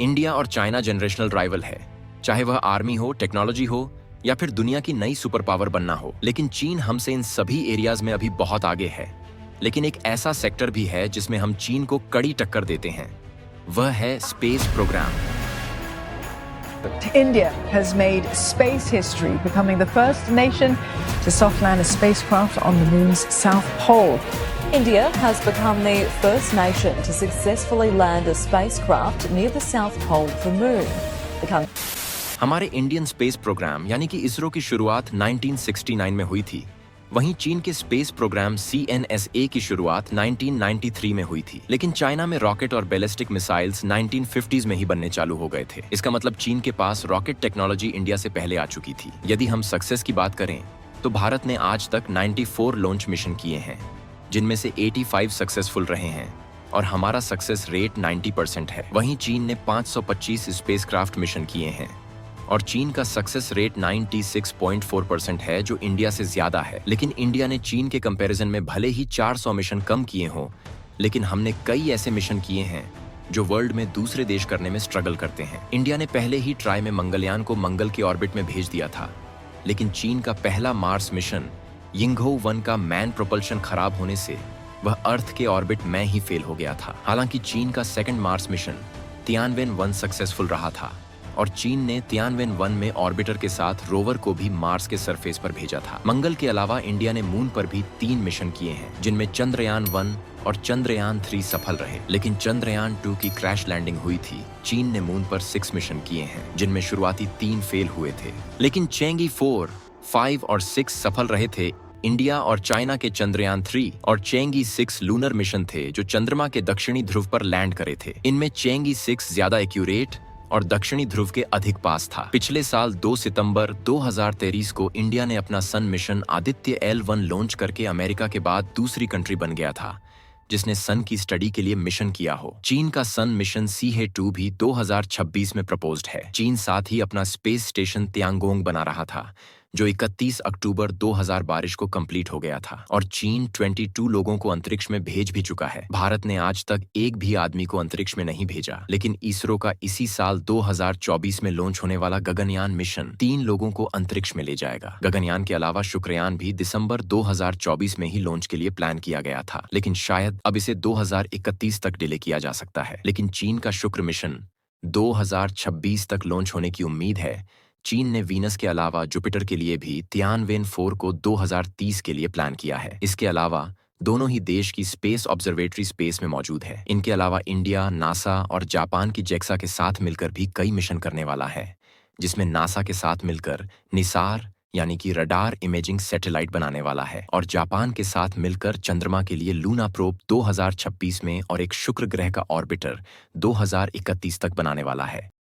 India और China generational rival है, चाहे वह आर्मी हो, टेक्नोलॉजी हो या फिर दुनिया की नई सुपर पावर बनना हो। लेकिन चीन हमसे इन सभी एरियाज में अभी बहुत आगे है। लेकिन एक ऐसा सेक्टर भी है जिसमें हम चीन को कड़ी टक्कर देते हैं, वह है space programme. India has made space history, becoming the first nation to soft land a spacecraft on the moon's south pole. India has become the first nation to successfully land a spacecraft near the south pole of the moon. हमारे Indian space programme यानी कि इसरो की शुरुआत 1969 में हुई थी। वहीं चीन के स्पेस प्रोग्राम CNSA की शुरुआत 1993 में हुई थी। लेकिन चाइना में रॉकेट और बैलिस्टिक मिसाइल्स 1950s में ही बनने चालू हो गए थे। इसका मतलब चीन के पास रॉकेट टेक्नोलॉजी इंडिया से पहले आ चुकी थी। यदि हम सक्सेस की बात करें तो भारत ने आज तक 94 लॉन्च मिशन किए हैं, जिनमें से 85 सक्सेसफुल रहे हैं और हमारा सक्सेस रेट 90% है। वहीं चीन ने 525 स्पेसक्राफ्ट मिशन किए हैं और चीन का सक्सेस रेट 96.4% है, जो इंडिया से ज्यादा है। लेकिन इंडिया ने चीन के कंपैरिजन में भले ही 400 मिशन कम किए हों, लेकिन हमने कई ऐसे मिशन किए हैं जो वर्ल्ड में दूसरे देश करने में स्ट्रगल करते हैं। इंडिया ने पहले ही ट्राई में मंगलयान को मंगल के ऑर्बिट में भेज दिया था, लेकिन चीन का पहला मार्स मिशन यिंगहो 1 का मैन प्रोपल्शन खराब होने से वह अर्थ के ऑर्बिट में ही फेल हो गया था। हालांकि चीन का second Mars mission Tianwen 1 successful रहा था और चीन ने तियानवेन 1 में ऑर्बिटर के साथ रोवर को भी मार्स के सरफेस पर भेजा था। मंगल के अलावा इंडिया ने मून पर भी 3 मिशन किए हैं, जिनमें चंद्रयान 1 और चंद्रयान 3 सफल रहे। लेकिन चंद्रयान 2 की क्रैश लैंडिंग हुई थी। चीन ने मून पर 6 मिशन किए हैं, जिनमें शुरुआती 3 फेल हुए थे। लेकिन चेंगी 4, 5 और 6 सफल रहे थे। इंडिया और चाइना के चंद्रयान 3 और चेंगी 6 लूनर मिशन थे, जो चंद्रमा के दक्षिणी ध्रुव पर लैंड करे थे। इनमें चेंगी 6 ज्यादा एक्यूरेट और दक्षिणी ध्रुव के अधिक पास था। पिछले साल 2 सितंबर 2023 को इंडिया ने अपना सन मिशन आदित्य L1 लॉन्च करके अमेरिका के बाद दूसरी कंट्री बन गया था जिसने सन की स्टडी के लिए मिशन किया हो। चीन का सन मिशन CH2 भी 2026 में प्रपोज्ड है। चीन साथ ही अपना स्पेस स्टेशन त्यांगोंग बना रहा था, जो 31 अक्टूबर 2022 को कंप्लीट हो गया था। और चीन 22 लोगों को अंतरिक्ष में भेज भी चुका है। भारत ने आज तक एक भी आदमी को अंतरिक्ष में नहीं भेजा। लेकिन इसरो का इसी साल 2024 में लॉन्च होने वाला गगनयान मिशन 3 लोगों को अंतरिक्ष में ले जाएगा। गगनयान के अलावा शुक्रयान भी दिसंबर 2024 में ही लॉन्च के लिए प्लान किया गया था, लेकिन शायद अब इसे 2031 तक डिले किया जा सकता है। लेकिन चीन का शुक्र मिशन 2026 तक लॉन्च होने की उम्मीद है। चीन ने वीनस के अलावा जुपिटर के लिए भी तियानवेन 4 को 2030 के लिए प्लान किया है। इसके अलावा दोनों ही देश की स्पेस ऑब्जर्वेटरी स्पेस में मौजूद है। इनके अलावा इंडिया, नासा और जापान की जेक्सा के साथ मिलकर भी कई मिशन करने वाला है, जिसमें नासा के साथ मिलकर निसार यानी कि रडार इमेजिंग सैटेलाइट बनाने वाला है और जापान के साथ मिलकर चंद्रमा के लिए लूना प्रोब 2026 में और एक शुक्र ग्रह का ऑर्बिटर 2031 तक बनाने वाला है।